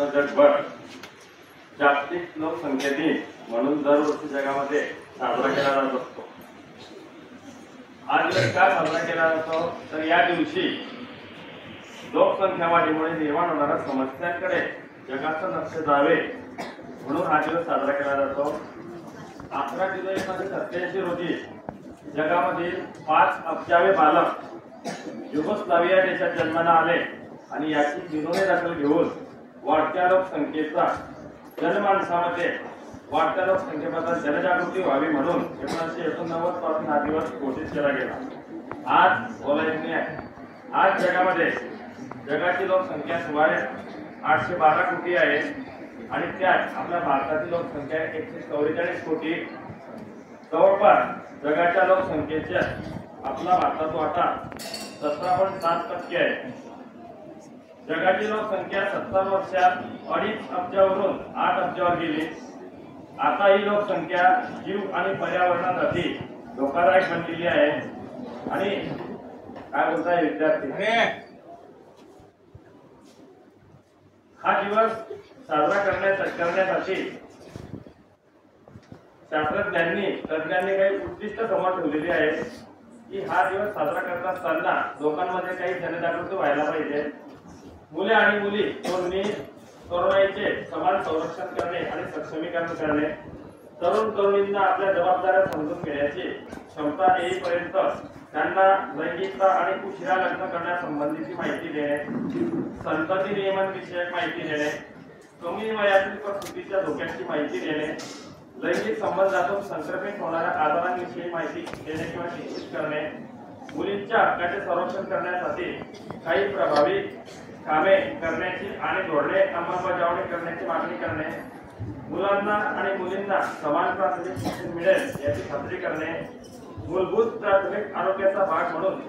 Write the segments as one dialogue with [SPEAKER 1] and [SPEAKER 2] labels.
[SPEAKER 1] संपूर्ण जगभर जागतिक लोकसंख्या दिन म्हणून दरवर्षी जगामध्ये साजरा केला जात असतो। आज दिवस का साजरा केला जातो तर या दिवशी लोकसंख्या वाढीमुळे निर्माण होणाऱ्या समस्यांकडे जगाचं लक्ष जावे म्हणून हा दिवस साजरा केला जातो। 11 जुलै 1987 रोजी जगामधील 5 अब्जावे बालक युगोस्लाविया देशात जन्माला आले आणि याची विनोदी दखल घेऊन वाढत्या लोकसंख्येचा जनमानसामध्ये वाढत्या लोकसंख्येबद्दल जनजागृती व्हावी म्हणून 1989 पासून हा दिवस घोषित केला गेला। आज बोलायचे आहे, आज जगामध्ये जगाची लोकसंख्या सुमारे 812 कोटी आहे आणि त्यात आपल्या भारताची लोकसंख्या 144 कोटी। जवळपास जगाच्या लोकसंख्येच्या आपला भारताचा वाटा 17.7% आहे। जगाची लोकसंख्या 70 वर्षात 2.5 अब्जावरून 8 अब्जावर गेली। आता ही लोकसंख्या जीव आणि पर्यावरणासाठी धोकादायक बनलेली आहे। आणि काय बोलताय विद्यार्थी, हा दिवस साजरा करण्यासाठी शास्त्रज्ञांनी तज्ञांनी काही उद्दिष्ट समोर ठेवलेली आहे की हा दिवस साजरा करत असताना लोकांमध्ये काही जनजागृती व्हायला पाहिजे। मुले आणि मुली तरुणाईचे समान संरक्षण करणे आणि सक्षमीकरण करणे, तरुण तरुणींना आपल्या जबाबदाऱ्या समजून घेण्याची क्षमता येईपर्यंत त्यांना लैंगिकता आणि उशिरा लग्न करण्यासंबंधीची माहिती देणे, संतती नियमनविषयक माहिती देणे, कमी वयातील प्रसूतीच्या धोक्यांची माहिती देणे, लैंगिक संबंधातून संक्रमित होणाऱ्या आजारांविषयी माहिती देणे किंवा निश्चित करणे, मुलींच्या हक्काचे संरक्षण करण्यासाठी काही प्रभावी कामे करण्याची आणि धोरणे अंमलबजावणी करण्याची मागणी करणे, मुलांना आणि मुलींना समान प्राथमिक शिक्षण मिळेल याची खात्री करणे, मूलभूत प्राथमिक आरोग्याचा भाग म्हणून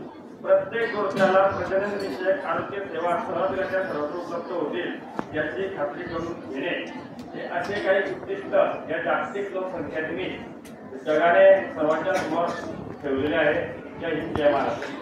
[SPEAKER 1] प्रत्येक गोष्टीला प्रजनन विषयक आरोग्य सेवा सहजरित्या सर्वत्र उपलब्ध होतील याची खात्री करून घेणे, हे असे काही उद्दिष्ट या जागतिक लोकसंख्या दिनी जगाने सर्वांच्या समोर ठेवलेले आहे। जय हिंद, जय महाराष्ट्र।